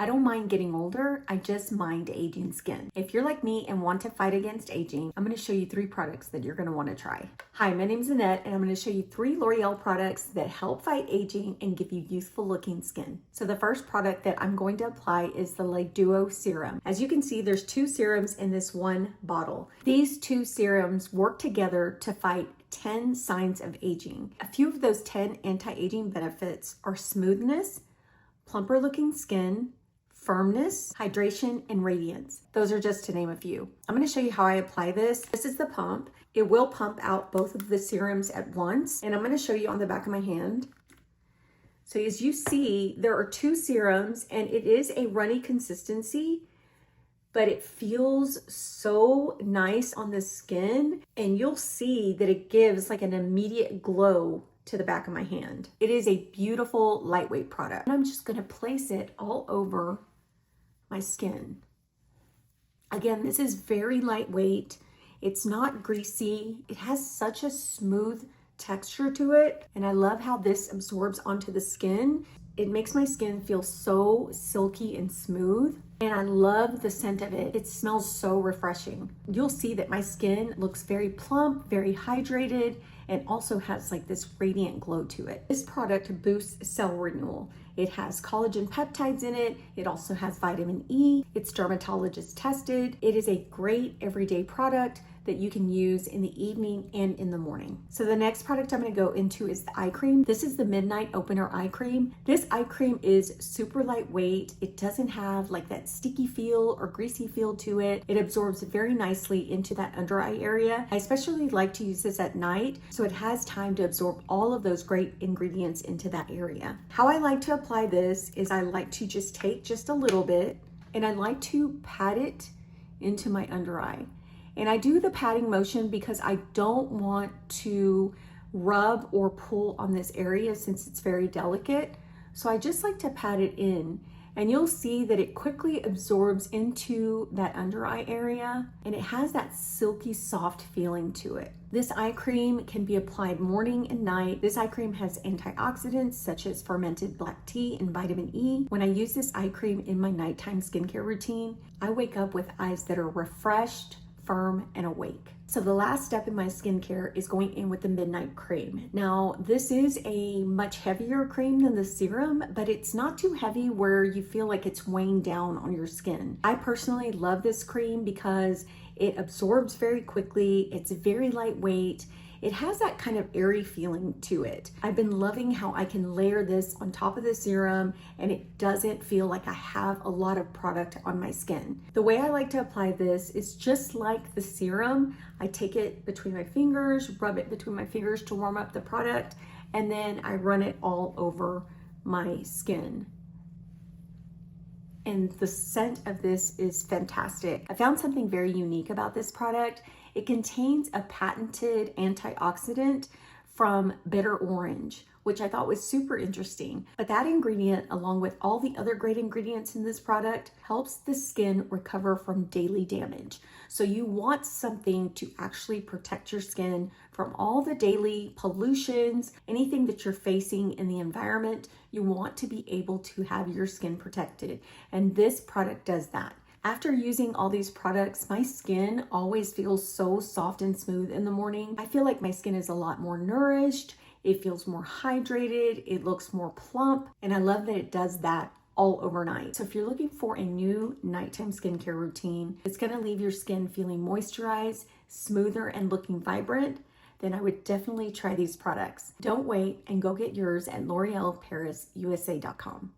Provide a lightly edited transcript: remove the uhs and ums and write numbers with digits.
I don't mind getting older, I just mind aging skin. If you're like me and want to fight against aging, I'm gonna show you 3 products that you're gonna wanna try. Hi, my name's Annette, and I'm gonna show you 3 L'Oreal products that help fight aging and give you youthful looking skin. So the first product that I'm going to apply is the Le Duo Serum. As you can see, there's 2 serums in this one bottle. These 2 serums work together to fight 10 signs of aging. A few of those 10 anti-aging benefits are smoothness, plumper looking skin, firmness, hydration, and radiance. Those are just to name a few. I'm going to show you how I apply this. This is the pump. It will pump out both of the serums at once, and I'm going to show you on the back of my hand. So as you see, there are 2 serums, and it is a runny consistency, but it feels so nice on the skin, and you'll see that it gives like an immediate glow to the back of my hand. It is a beautiful lightweight product. And I'm just going to place it all over my skin. Again, this is very lightweight. It's not greasy. It has such a smooth texture to it. And I love how this absorbs onto the skin. It makes my skin feel so silky and smooth. And I love the scent of it. It smells so refreshing. You'll see that my skin looks very plump, very hydrated, and also has like this radiant glow to it. This product boosts cell renewal. It has collagen peptides in it. It also has vitamin E. It's dermatologist tested. It is a great everyday product that you can use in the evening and in the morning. So the next product I'm going to go into is the eye cream. This is the Midnight Opener Eye Cream. This eye cream is super lightweight. It doesn't have like that sticky feel or greasy feel to it. It absorbs very nicely into that under eye area. I especially like to use this at night, so it has time to absorb all of those great ingredients into that area. How I like to apply this is I like to just take just a little bit and I like to pat it into my under eye. And I do the patting motion because I don't want to rub or pull on this area since it's very delicate. So I just like to pat it in, and you'll see that it quickly absorbs into that under eye area, and it has that silky soft feeling to it. This eye cream can be applied morning and night. This eye cream has antioxidants such as fermented black tea and vitamin E. When I use this eye cream in my nighttime skincare routine, I wake up with eyes that are refreshed, firm, and awake. So the last step in my skincare is going in with the Midnight Cream. Now, this is a much heavier cream than the serum, but it's not too heavy where you feel like it's weighing down on your skin. I personally love this cream because it absorbs very quickly. It's very lightweight. It has that kind of airy feeling to it. I've been loving how I can layer this on top of the serum and it doesn't feel like I have a lot of product on my skin. The way I like to apply this is just like the serum. I take it between my fingers, rub it between my fingers to warm up the product, and then I run it all over my skin. And the scent of this is fantastic. I found something very unique about this product. It contains a patented antioxidant from bitter orange, which I thought was super interesting. But that ingredient, along with all the other great ingredients in this product, helps the skin recover from daily damage. So you want something to actually protect your skin from all the daily pollutions, anything that you're facing in the environment. You want to be able to have your skin protected, and this product does that. After using all these products, my skin always feels so soft and smooth in the morning. I feel like my skin is a lot more nourished. It feels more hydrated. It looks more plump. And I love that it does that all overnight. So if you're looking for a new nighttime skincare routine, it's going to leave your skin feeling moisturized, smoother, and looking vibrant, then I would definitely try these products. Don't wait and go get yours at l'orealparisusa.com.